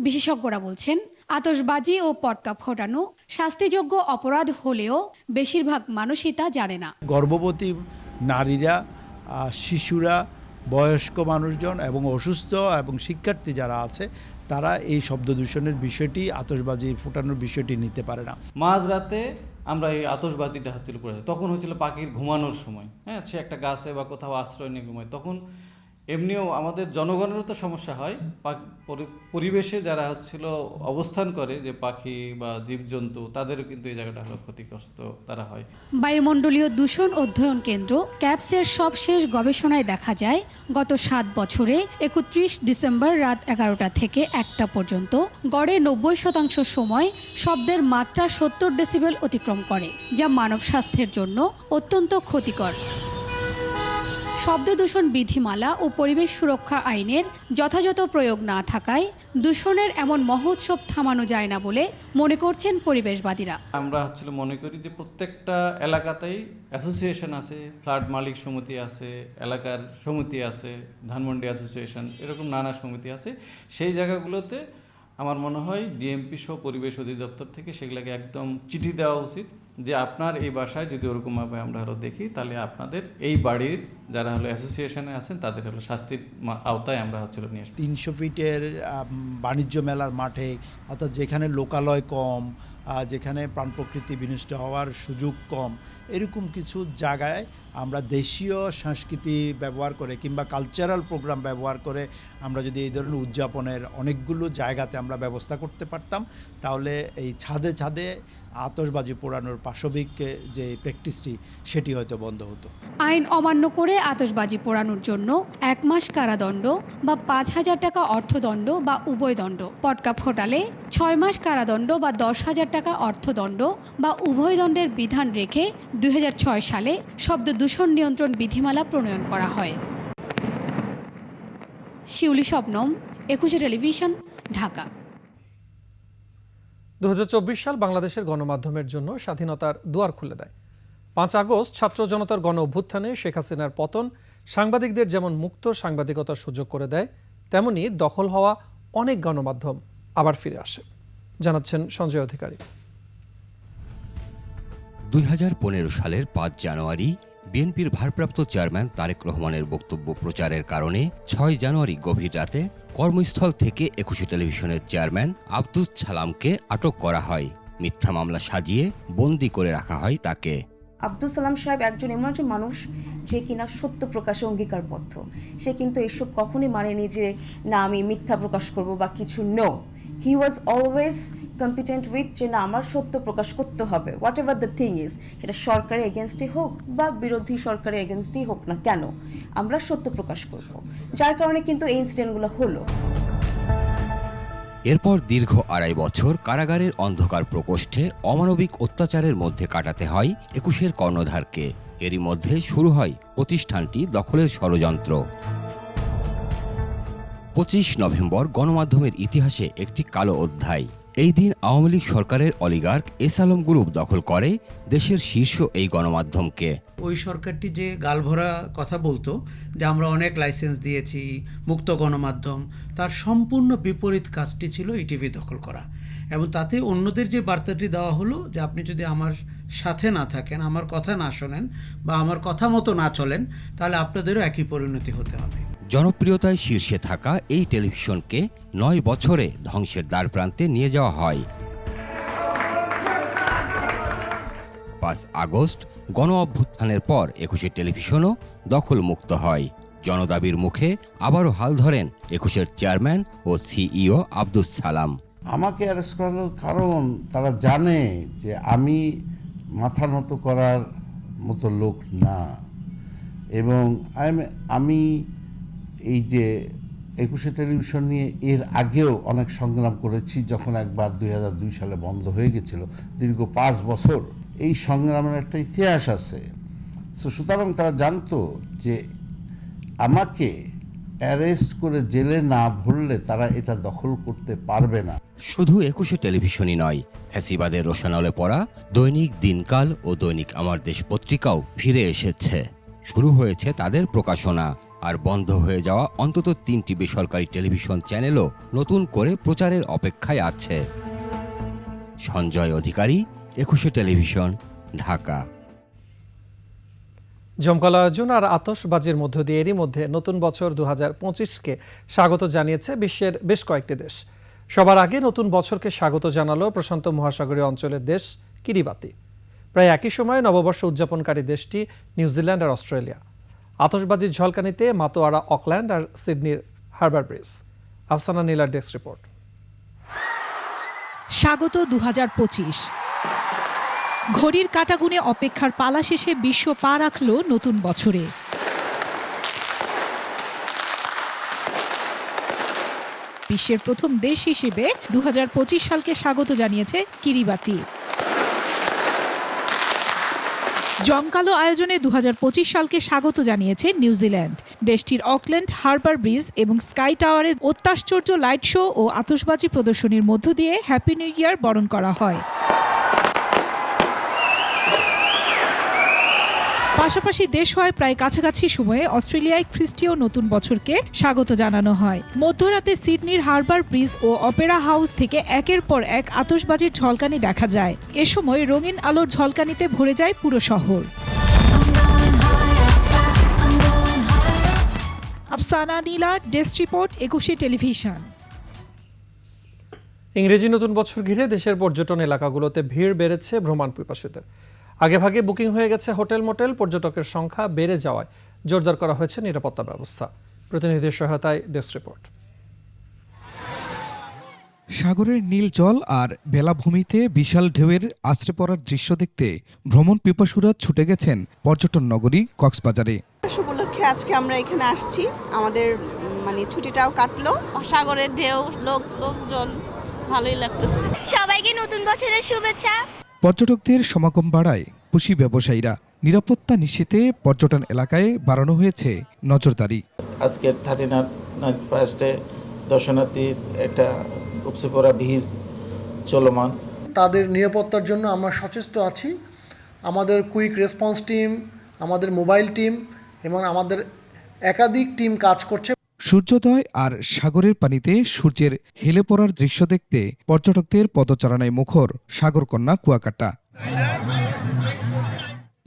Speaker 4: বিশেষজ্ঞরা বলছেন, আতশবাজি ও পটকা ফোটানো শাস্তিযোগ্য অপরাধ হলেও বেশিরভাগ মানুষই তা জানে না।
Speaker 3: গর্ভবতী নারীরা, শিশুরা বয়স্ক মানুষজন এবং অসুস্থ এবং শিক্ষার্থী যারা আছে তারা এই শব্দ দূষণের বিষয়টি, আতশবাজি ফোটানোর বিষয়টি নিতে পারে না।
Speaker 6: মাঝরাতে আমরা এই আতশবাজিটা হচ্ছিল পড়ে, তখন হচ্ছিল পাখির ঘুমানোর সময়, হ্যাঁ, সে একটা গাছে বা কোথাও আশ্রয় নিয়ে ঘুমায়, তখন এমনিও আমাদের জনগণেরও তো সমস্যা হয়, পরিবেশে যারা হচ্ছিল অবস্থান করে যে পাখি বা জীবজন্তু, তাদেরও কিন্তু এই জায়গাটা হলো ক্ষতিগ্রস্ত তারা হয়।
Speaker 4: বায়ুমণ্ডলীয় দূষণ অধ্যয়ন কেন্দ্র ক্যাপসের সবশেষ গবেষণায় দেখা যায় গত 7 বছরে 31 ডিসেম্বর রাত 11টা থেকে 1টা পর্যন্ত গড়ে 90% সময় শব্দের মাত্রা 70 ডেসিবেল অতিক্রম করে, যা মানব স্বাস্থ্যের জন্য অত্যন্ত ক্ষতিকর। শব্দ দূষণ বিধিমালা ও পরিবেশ সুরক্ষা আইনের যথাযথ প্রয়োগ না থাকায় দূষণের এমন মহোৎসব থামানো যায় না বলে মনে করছেন পরিবেশবাদীরা।
Speaker 6: আমরা হচ্ছিল মনে করি যে প্রত্যেকটা এলাকাতেই অ্যাসোসিয়েশন আছে, ফ্ল্যাট মালিক সমিতি আছে, এলাকার সমিতি আছে, ধানমন্ডি অ্যাসোসিয়েশন, এরকম নানা সমিতি আছে। সেই জায়গাগুলোতে আমার মনে হয় ডিএমপি সহ পরিবেশ অধিদপ্তর থেকে সেগুলোকে একদম চিঠি দেওয়া উচিত যে আপনার এই বাসায় যদি ওরকমভাবে আমরা হলো দেখি, তাহলে আপনাদের এই বাড়ির যারা হলো অ্যাসোসিয়েশনে আছেন তাদের হলো শাস্তির আওতায় আমরা হচ্ছিল নিয়ে আসবো।
Speaker 3: 300 ফিটের বাণিজ্য মেলার মাঠে, অর্থাৎ যেখানে লোকালয় কম, যেখানে প্রাণ প্রকৃতি বিনষ্ট হওয়ার সুযোগ কম, এরকম কিছু জায়গায় আমরা দেশীয় সংস্কৃতি ব্যবহার করে কিংবা কালচারাল প্রোগ্রাম ব্যবহার করে আমরা যদি এই ধরনের উদযাপনের অনেকগুলো জায়গাতে আমরা ব্যবস্থা করতে পারতাম, তাহলে এই ছাদে ছাদে আতশবাজি পোড়ানোর পাশবিক যে প্র্যাকটিসটি সেটি হয়তো বন্ধ হতো।
Speaker 4: আইন অমান্য করে আতশবাজি পোড়ানোর জন্য 1 মাস কারাদণ্ড বা 5,000 টাকা অর্থদণ্ড বা উভয় দণ্ড, পটকা ফোটালে 6 মাস কারাদণ্ড বা 10,000 টাকা অর্থদণ্ড বা উভয় দণ্ডের বিধান রেখে 2006 সালে শব্দ দূষণ নিয়ন্ত্রণ বিধিমালা প্রণয়ন করা হয়। শিউলি শবনম, 21 টেলিভিশন, ঢাকা।
Speaker 1: 2024 সাল বাংলাদেশের গণমাধ্যমের জন্য স্বাধীনতার দুয়ার খুলে দেয়। 5 আগস্ট ছাত্র জনতার গণ অভ্যুত্থানে শেখ হাসিনার পতন সাংবাদিকদের যেমন মুক্ত সাংবাদিকতার সুযোগ করে দেয়, তেমনি দখল হওয়া অনেক গণমাধ্যম আবার ফিরে আসে, জানাচ্ছেন সঞ্জয় অধিকারী।
Speaker 7: 2015 সালের 5 জানুয়ারি বিএনপির ভারপ্রাপ্ত চেয়ারম্যান তারেক রহমানের বক্তব্য প্রচারের কারণে 6 জানুয়ারি গভীর রাতে কর্মস্থল থেকে 21 টেলিভিশনের চেয়ারম্যান আব্দুস সালামকে আটক করা হয়। মিথ্যা মামলা সাজিয়ে বন্দী করে রাখা হয় তাকে।
Speaker 8: আব্দুল সালাম সাহেব একজন এমন একজন মানুষ যে কিনা সত্য প্রকাশে অঙ্গীকারবদ্ধ। সে কিন্তু এসব কখনোই মানেনি যে না আমি মিথ্যা প্রকাশ করব বা কিছু। No, he was always competent with যে না আমার সত্য প্রকাশ করতে হবে, whatever the thing is, সেটা সরকারের এগেনস্টে হোক বা বিরোধী সরকারের এগেনস্টেই হোক না কেন, আমরা সত্য প্রকাশ করব। যার কারণে কিন্তু এই ইনসিডেন্টগুলো হলো।
Speaker 7: এরপর দীর্ঘ 2.5 বছর কারাগারের অন্ধকার প্রকোষ্ঠে অমানবিক অত্যাচারের মধ্যে কাটাতে হয় 21-এর কর্ণধারকে। এরই মধ্যে শুরু হয় প্রতিষ্ঠানটি দখলের ষড়যন্ত্র। 25 নভেম্বর গণমাধ্যমের ইতিহাসে একটি কালো অধ্যায়। এই দিন আওয়ামী লীগ সরকারের অলিগার্ক এস আলম গ্রুপ দখল করে দেশের শীর্ষ এই গণমাধ্যমকে।
Speaker 25: ওই সরকারটি যে গালভরা কথা বলতো যে আমরা অনেক লাইসেন্স দিয়েছি, মুক্ত গণমাধ্যম, তার সম্পূর্ণ বিপরীত কাজটি ছিল ইটিভি দখল করা। এবং তাতে অন্যদের যে বার্তাটি দেওয়া হলো যে আপনি যদি আমার সাথে না থাকেন, আমার কথা না শোনেন বা আমার কথা মতো না চলেন, তাহলে আপনাদেরও একই পরিণতি হতে হবে।
Speaker 7: জনপ্রিয়তায় শীর্ষে থাকা এই টেলিভিশনকে 9 বছরে ধ্বংসের দ্বার প্রান্তে নিয়ে যাওয়া হয়। 5 আগস্ট গণ অভ্যুত্থানের পর 21 টেলিভিশনও দখল মুক্ত হয়। জনদাবির মুখে আবারও হাল ধরেন 21-এর চেয়ারম্যান ও সিইও আব্দুস সালাম।
Speaker 26: আমাকে অ্যারেস্ট করার কারণ তারা জানে যে আমি মাথা নত করার মতো লোক না, এবং আমি এই যে 21 টেলিভিশন নিয়ে এর আগেও অনেক সংগ্রাম করেছি। যখন একবার 2002 সালে বন্ধ হয়ে গেছিল, দীর্ঘ 5 বছর এই সংগ্রামের একটা ইতিহাস আছে। সুতরাং তারা জানতো যে আমাকে অ্যারেস্ট করে জেলে না ভরলে তারা এটা দখল করতে পারবে না।
Speaker 7: শুধু 21 টেলিভিশনই নয়, ফ্যাসিবাদের রোশানলে পড়া দৈনিক দিনকাল ও দৈনিক আমার দেশ পত্রিকাও ফিরে এসেছে। শুরু হয়েছে তাদের প্রকাশনা, আর বন্ধ হয়ে যাওয়া অন্তত 3টি বেসরকারি টেলিভিশন চ্যানেলও নতুন করে প্রচারের অপেক্ষায় আছে। সঞ্জয় অধিকারী, 21 টেলিভিশন, ঢাকা।
Speaker 1: জমকালো আয়োজন আর আতশবাজির মধ্য দিয়ে এরই মধ্যে নতুন বছর 2025কে স্বাগত জানিয়েছে বিশ্বের বেশ কয়েকটি দেশ। সবার আগে নতুন বছরকে স্বাগত জানালো প্রশান্ত মহাসাগরীয় অঞ্চলের দেশ কিরিবাতি। প্রায় একই সময়ে নববর্ষ উদযাপনকারী দেশটি নিউজিল্যান্ড আর অস্ট্রেলিয়া। আতশবাজির ঝলকানিতে মাতোয়ারা অকল্যান্ড আর সিডনির হারবার ব্রিজ। আফসানা নীলার ডেস্ক রিপোর্ট।
Speaker 10: স্বাগত 2025। ঘড়ির কাঁটা গুণে অপেক্ষার পালা শেষে বিশ্ব পা রাখল নতুন বছরে। বিশ্বের প্রথম দেশ হিসেবে 2025 সালকে স্বাগত জানিয়েছে কিরিবাতি। জমকালো আয়োজনে 2025 সালকে স্বাগত জানিয়েছে নিউজিল্যান্ড। দেশটির অকল্যান্ড হারবার ব্রিজ এবং স্কাই টাওয়ারে অত্যাশ্চর্য লাইট শো ও আতশবাজি প্রদর্শনীর মধ্য দিয়ে হ্যাপি নিউ ইয়ার বরণ করা হয়। পাশাপাশি দেশ হয় প্রায় কাছাকাছি সময়ে অস্ট্রেলিয়ায় খ্রিস্টীয় নতুন বছরকে স্বাগত জানানো হয়। মধ্যরাতে সিডনির হারবার ব্রিজ ও অপেরা হাউস থেকে একের পর এক আতশবাজির ঝলকানি দেখা যায়। এ সময় রঙিন আলোর ঝলকানিতে ভরে যায় পুরো শহর। আফসানা নীলা, ডেস্ক রিপোর্ট, 21 টেলিভিশন।
Speaker 1: ইংরেজি নতুন বছর ঘিরে দেশের পর্যটন এলাকাগুলোতে ভিড় বেড়েছে ভ্রমণ পিপাসুদের। আগেভাগে বুকিং হয়ে গেছে হোটেল মোটেল। পর্যটকের সংখ্যা বেড়ে যাওয়ায় জোরদার করা হয়েছে নিরাপত্তা ব্যবস্থা। প্রতিনিধিদের সহায়তায় ডেস্ক রিপোর্ট।
Speaker 11: সাগরের নীল জল আর বেলাভূমিতে বিশাল ঢেউয়ের আছড়ে পড়ার দৃশ্য দেখতে ভ্রমণ পিপাসুরা ছুটে গেছেন পর্যটন নগরী কক্সবাজারে।
Speaker 12: উপলক্ষে আজকে আমরা এখানে আসছি, আমাদের ছুটিটাও কাটলো। সাগরের ঢেউ, লোকজন, ভালোই লাগতেছে।
Speaker 13: সবাইকে নতুন বছরের শুভেচ্ছা।
Speaker 11: পর্যটকদের সমাগম বাড়ায় খুশি ব্যবসায়ীরা। নিরাপত্তা নিশ্চিতে পর্যটন এলাকায় বাড়ানো হয়েছে নজরদারি।
Speaker 14: আজকের 39 ফার্স্টে দর্শনার্থীর একটা উপচে পড়া ভিড় চলমান।
Speaker 16: তাদের নিরাপত্তার জন্য আমরা সচেষ্ট আছি। আমাদের কুইক রেসপন্স টিম, আমাদের মোবাইল টিম এবং আমাদের একাধিক টিম কাজ করছে।
Speaker 11: সূর্যোদয় আর সাগরের পানিতে সূর্যের হেলে পড়ার দৃশ্য দেখতে পর্যটকদের পদচারণায় মুখর সাগরকন্যা কুয়াকাটা।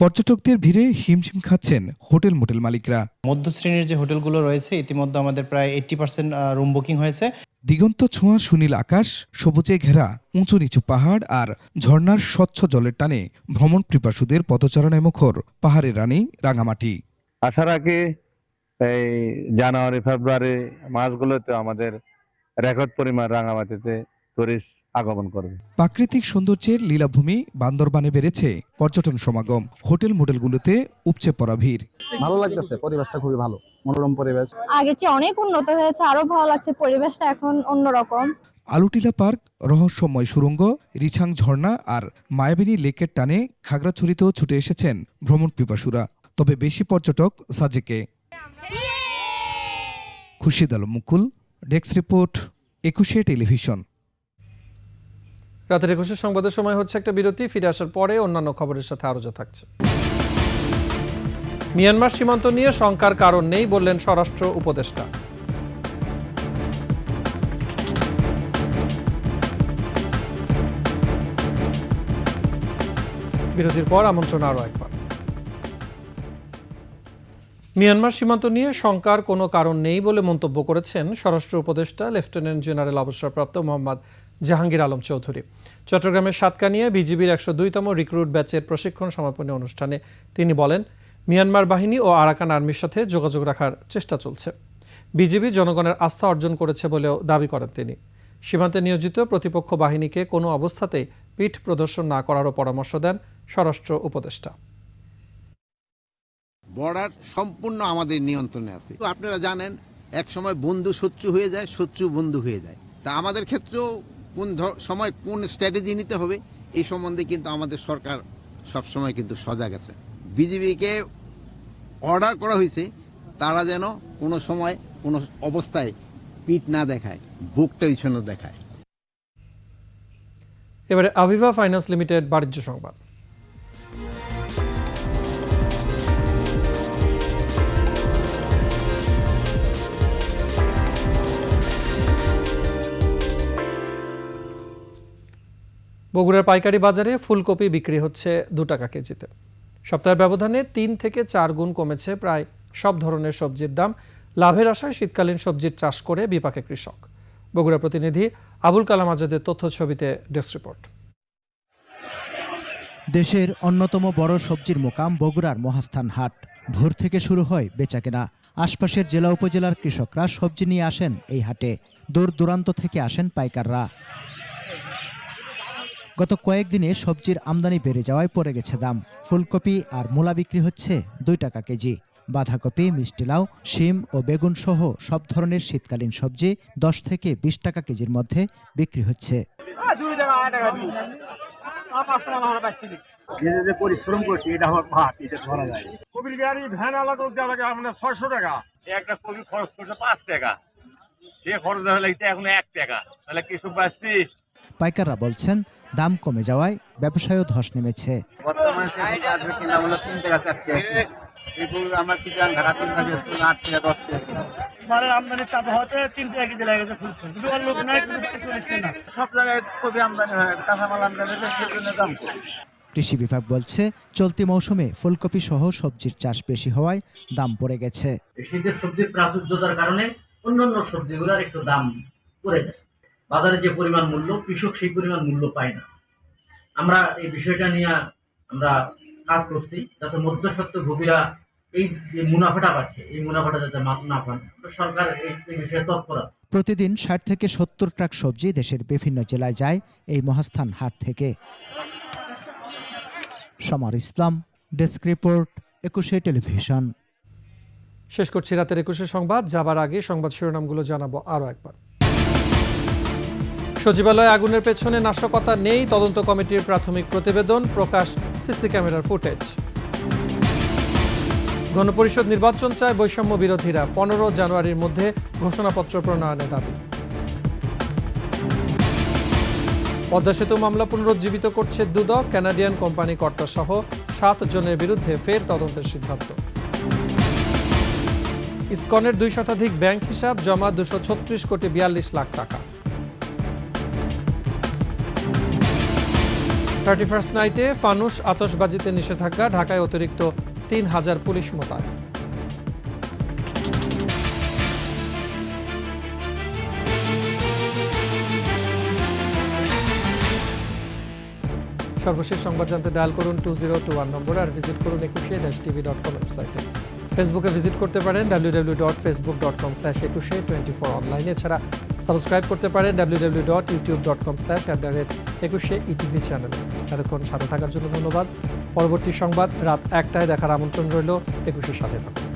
Speaker 11: পর্যটকদের ভিড়ে হিমশিম খাচ্ছেন হোটেল মোটেল মালিকরা।
Speaker 27: মধ্যশ্রেণীর যে হোটেলগুলো রয়েছে ইতিমধ্যে আমাদের প্রায় 80% রুম বুকিং হয়েছে।
Speaker 11: দিগন্ত ছোঁয়া সুনীল আকাশ, সবুজে ঘেরা উঁচু নিচু পাহাড় আর ঝর্ণার স্বচ্ছ জলের টানে ভ্রমণ পিপাসুদের পদচারণায় মুখর পাহাড়ের রানী রাঙামাটি।
Speaker 28: আসার আগে এই জানুয়ারি ফেব্রুয়ারি মাসগুলোতে আমাদের রেকর্ড পরিমাণ রাঙামাটিতে টুরিস্ট আগমন করবে।
Speaker 11: প্রাকৃতিক সৌন্দর্যের লীলাভূমি বান্দরবানে বেড়েছে পর্যটন সমাগম। হোটেল মোটেলগুলোতে উপচে পড়া ভিড়।
Speaker 29: ভালো লাগতেছে, পরিবেশটা খুবই ভালো, মনোরম পরিবেশ।
Speaker 13: আগের চেয়ে অনেক উন্নত হয়েছে, আরো ভালো লাগছে, পরিবেশটা এখন অন্যরকম।
Speaker 11: আলুটিলা পার্ক, রহস্যময় সুড়ঙ্গ, রিছাং ঝর্ণা আর মায়াবিনী লেকের টানে খাগড়াছড়িতেও ছুটে এসেছেন ভ্রমণ পিপাসুরা। তবে বেশি পর্যটক সাজেকে। খুরশিদ আলম মুকুল, ডেস্ক রিপোর্ট, 21 টেলিভিশন।
Speaker 1: রাতের 21 সংবাদের সময় হচ্ছে একটা বিরতি। ফিরে আসার পরে অন্যান্য খবরের সাথে আরো যা থাকছে। মিয়ানমার সীমান্ত নিয়ে শঙ্কার কারণ নেই বললেন স্বরাষ্ট্র উপদেষ্টা। বিরতির পর আমন্ত্রণ আরো একবার। মিয়ানমার সীমান্ত নিয়ে শঙ্কার কোনো কারণ নেই বলে মন্তব্য করেছেন স্বরাষ্ট্র উপদেষ্টা লেফটেন্যান্ট জেনারেল অবসরপ্রাপ্ত মোহাম্মদ জাহাঙ্গীর আলম চৌধুরী। চট্টগ্রামের সাতকানিয়া বিজিবির 102তম রিক্রুট ব্যাচের প্রশিক্ষণ সমাপনী অনুষ্ঠানে তিনি বলেন, মিয়ানমার বাহিনী ও আরাকান আর্মির সাথে যোগাযোগ রাখার চেষ্টা চলছে। বিজিবি জনগণের আস্থা অর্জন করেছে বলেও দাবি করেন তিনি। সীমান্তে নিয়োজিত প্রতিপক্ষ বাহিনীকে কোনো অবস্থাতেই পিঠ প্রদর্শন না করারও পরামর্শ দেন স্বরাষ্ট্র উপদেষ্টা।
Speaker 30: বর্ডার সম্পূর্ণ আমাদের নিয়ন্ত্রণে আছে। আপনারা জানেন এক সময় বন্ধু শত্রু হয়ে যায়, শত্রু বন্ধু হয়ে যায়। তা আমাদের ক্ষেত্রেও কোন সময় কোন স্ট্র্যাটেজি নিতে হবে এই সম্বন্ধে কিন্তু আমাদের সরকার সবসময় কিন্তু সজাগ আছে। বিজিবিকে অর্ডার করা হয়েছে তারা যেন কোনো সময় কোনো অবস্থায় পিঠ না দেখায়, বুকটা পিছনে দেখায়।
Speaker 1: এবারে আভিভা ফাইন্যান্স লিমিটেড বাণিজ্য সংবাদ। বগুড়ার পাইকারি বাজারে ফুলকপি বিক্রি হচ্ছে 2 টাকা কেজিতে। সপ্তাহের ব্যবধানে 3 থেকে 4 গুণ কমেছে প্রায় সব ধরনের সবজির দাম। লাভের আশায় শীতকালীন সবজির চাষ করে বিপাকে কৃষক। বগুড়া প্রতিনিধি আবুল কালাম আজাদের তথ্য ছবিতে ডেস্ক রিপোর্ট।
Speaker 9: দেশের অন্যতম বড় সবজির মোকাম বগুড়ার মহাস্থান হাট। ভোর থেকে শুরু হয় বেচাকেনা। আশপাশের জেলা উপজেলার কৃষকরা সবজি নিয়ে আসেন এই হাটে। দূর দূরান্ত থেকে আসেন পাইকাররা। গত কয়েকদিনে সবজির আমদানি বেড়ে যাওয়ায় পড়ে গেছে দাম। ফুলকপি আর মূলা বিক্রি হচ্ছে 2 টাকা কেজি। বাঁধাকপি, মিষ্টি লাউ, শিম ও বেগুন সহ সব ধরনের শীতকালীন সবজি 10 থেকে 20 টাকা কেজির মধ্যে বিক্রি হচ্ছে।
Speaker 15: পরিশ্রম করছি এটা আমার ভাত, এটা ধরা যায়। কবির গাড়ি ভ্যান আলাদা লাগে আমরা 600 টাকা, একটা কবি খরচ করছে 5 টাকা, সে খরচ লাগছে এখন 1 টাকা, তাহলে কৃষক বাঁচবি।
Speaker 9: পাইকাররা বলছেন দাম কমে যাওয়ায় ব্যবসায়ও ধস নেমেছে।
Speaker 15: বর্তমানে 3 টাকা 4 টাকা, আমরা চিটাং ঢাকা 3 টাকা 8 টাকা 10 টাকা। মানে আমদানি চাপ হতে 3 টাকা কেজি লাগে ফুলকপি, দুটো লোক নাই কিন্তু চলছে না। সব জায়গায় কবি আমদানি হয়, কাঁচামাল আমদানি হয়, সেই জন্য দাম।
Speaker 9: কৃষি বিভাগ বলছে চলতি মৌসুমে ফুলকপি সহ সবজির চাষ বেশি হওয়ায় দাম পড়ে গেছে।
Speaker 17: শীতের সবজির প্রাচুর্যতার কারণে অন্যান্য সবজিগুলোর একটু দাম পড়ে যায়। বাজারে যে পরিমাণ মূল্য, কৃষক সেই পরিমাণ মূল্য পায় না। আমরা এই বিষয়টা নিয়ে আমরা কাজ করছি যাতে মধ্যস্বত্ব ভোগীরা এই যে মুনাফাটা পাচ্ছে, এই মুনাফাটা যাতে না পান। সরকার এই বিষয়ে তৎপর আছে।
Speaker 9: প্রতিদিন 60 থেকে 70 ট্রাক সবজি দেশের বিভিন্ন জেলায় যায় এই মহাস্থান হাট থেকে। সমর ইসলাম, ডেস্ক রিপোর্ট, 21 টেলিভিশন।
Speaker 1: শেষ করছি রাতের 21 সংবাদ। যাবার আগে সংবাদ শিরোনামগুলো জানাবো আরও একবার। সচিবালয়ে আগুনের পেছনে নাশকতা নেই, তদন্ত কমিটির প্রাথমিক প্রতিবেদন প্রকাশ সিসি ক্যামেরার ফুটেজ। গণপরিষদ নির্বাচন চায় বৈষম্য বিরোধীরা, 15 জানুয়ারির মধ্যে ঘোষণাপত্র প্রণয়নের দাবি। পদ্মা সেতু মামলা পুনরুজ্জীবিত করছে দুদক, কানাডিয়ান কোম্পানি কর্তা সহ 7 জনের বিরুদ্ধে ফের তদন্তের সিদ্ধান্ত। ইসকনের 2 শতাধিক ব্যাংক হিসাব জমা 236 কোটি 42 লাখ টাকা। 31st নাইটে ফানুস আতশবাজিতে নিষেধাজ্ঞা, ঢাকায় অতিরিক্ত 3000 পুলিশ মোতায়েন। সর্বশেষ সংবাদ জানতে ডায়াল করুন 2021 নম্বর আর ভিজিট করুন ekushe-tv.com ওয়েবসাইটে। ফেসবুকে ভিজিট করতে পারেন www.facebook.com/ekushe24 অনলাইনে। এছাড়া সাবস্ক্রাইব করতে পারেন www.youtube.com/ekushe-etv চ্যানেলে। এতক্ষণ সাথে থাকার জন্য ধন্যবাদ। পরবর্তী সংবাদ রাত 1টায় দেখার আমন্ত্রণ রইল। 21-এর সাথে থাকুন।